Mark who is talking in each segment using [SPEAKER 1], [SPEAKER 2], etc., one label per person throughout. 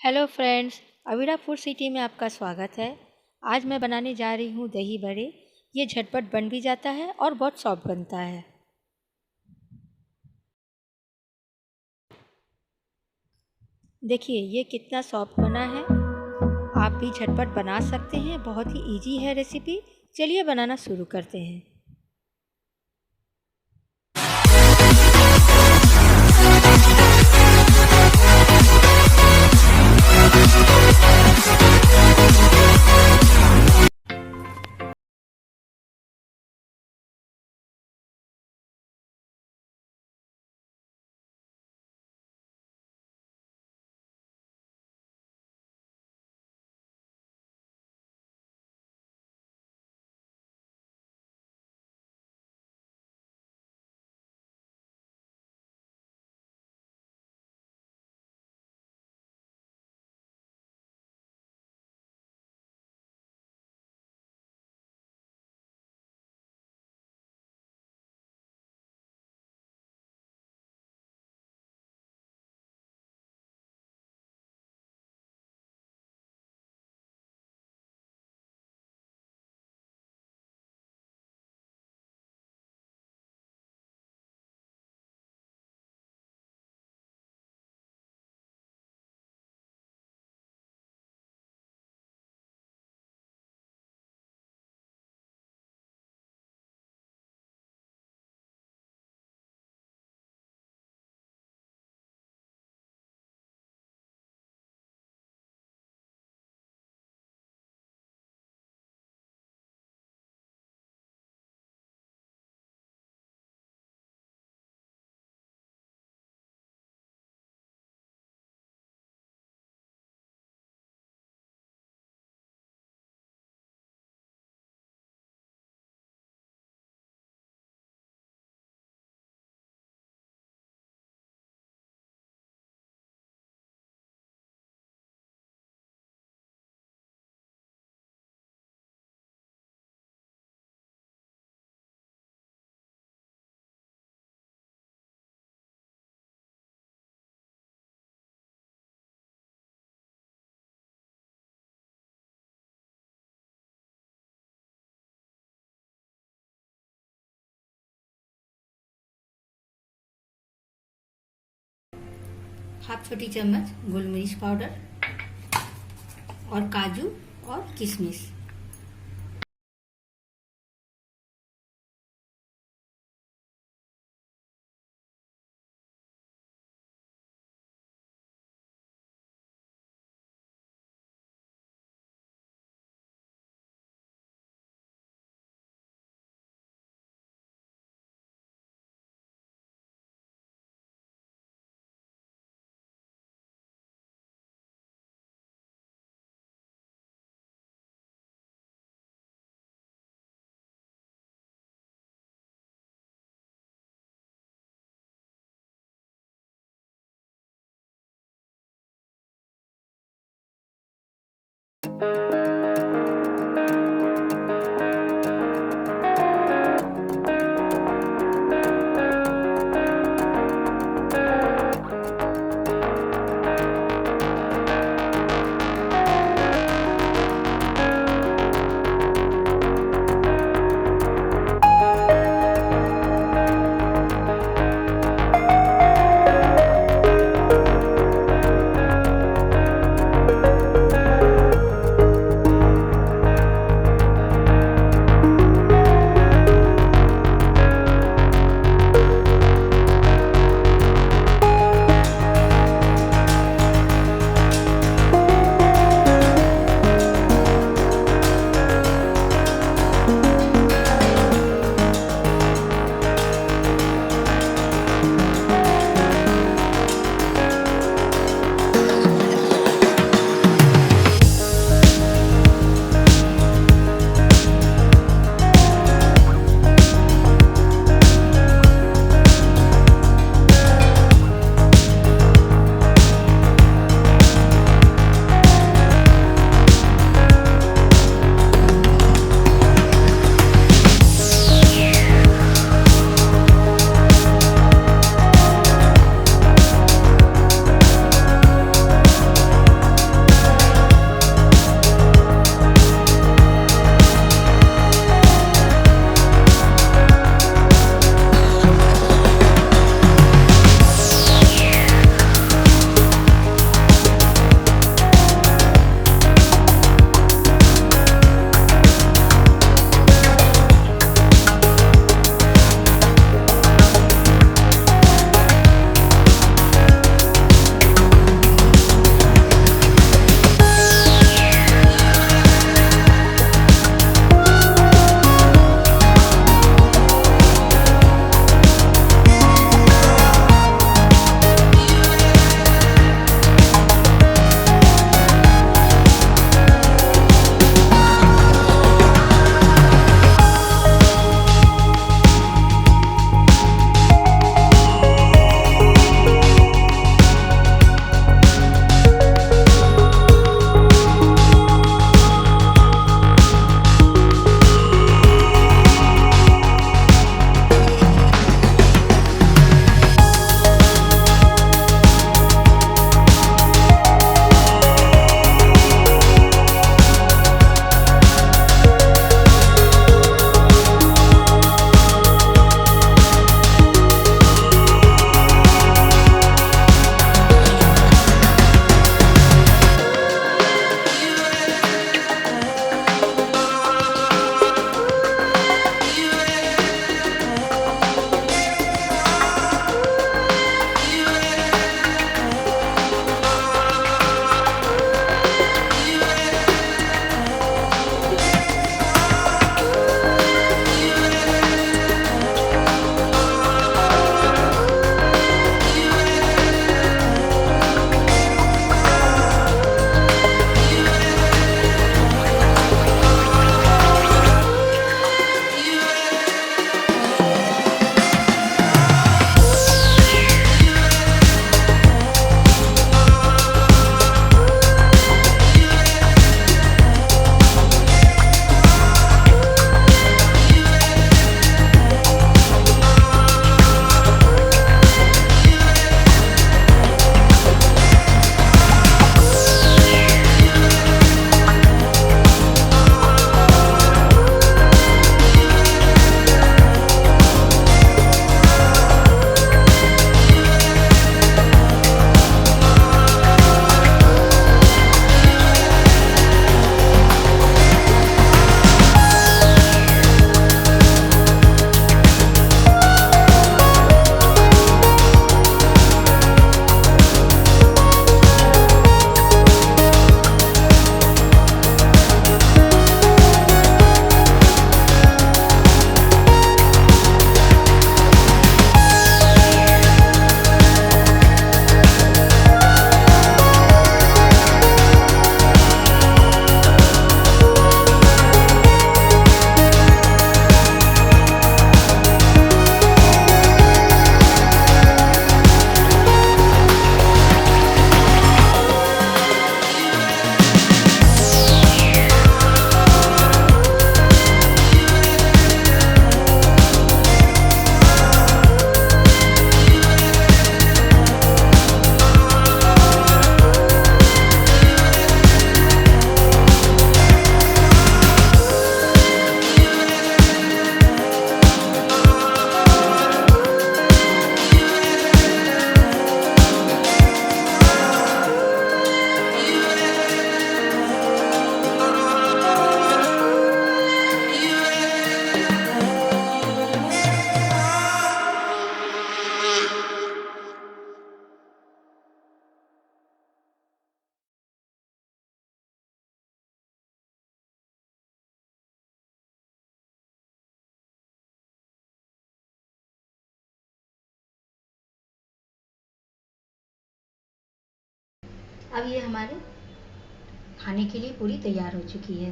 [SPEAKER 1] Hello friends, Avira food city में आपका स्वागत है। आज मैं बनाने जा रही हूँ दही बड़े। ये झटपट बन भी जाता है और बहुत सॉफ्ट बनता है। देखिए ये कितना सॉफ्ट बना है। आप भी झटपट बना सकते हैं, बहुत ही इजी है रेसिपी। चलिए बनाना शुरू करते हैं। हाफ छोटी चम्मच गोल मिर्च पाउडर और काजू और किशमिश। अब ये हमारे खाने के लिए पूरी तैयार हो चुकी है।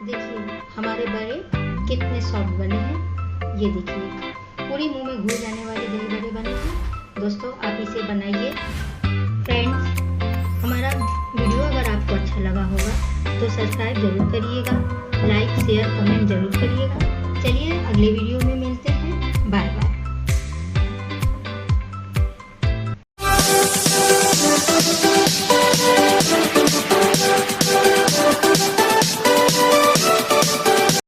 [SPEAKER 1] देखिए हमारे बड़े कितने सॉफ्ट बने हैं। ये देखिए पूरी मुंह में घुल जाने वाले दही बड़े बने हैं। दोस्तों आप इसे बनाइए। फ्रेंड्स, हमारा वीडियो अगर आपको अच्छा लगा होगा तो सब्सक्राइब जरूर करिएगा, लाइक शेयर कमेंट जरूर करिएगा। चलिए अगले वीडियो में मिलते हैं। Bye bye.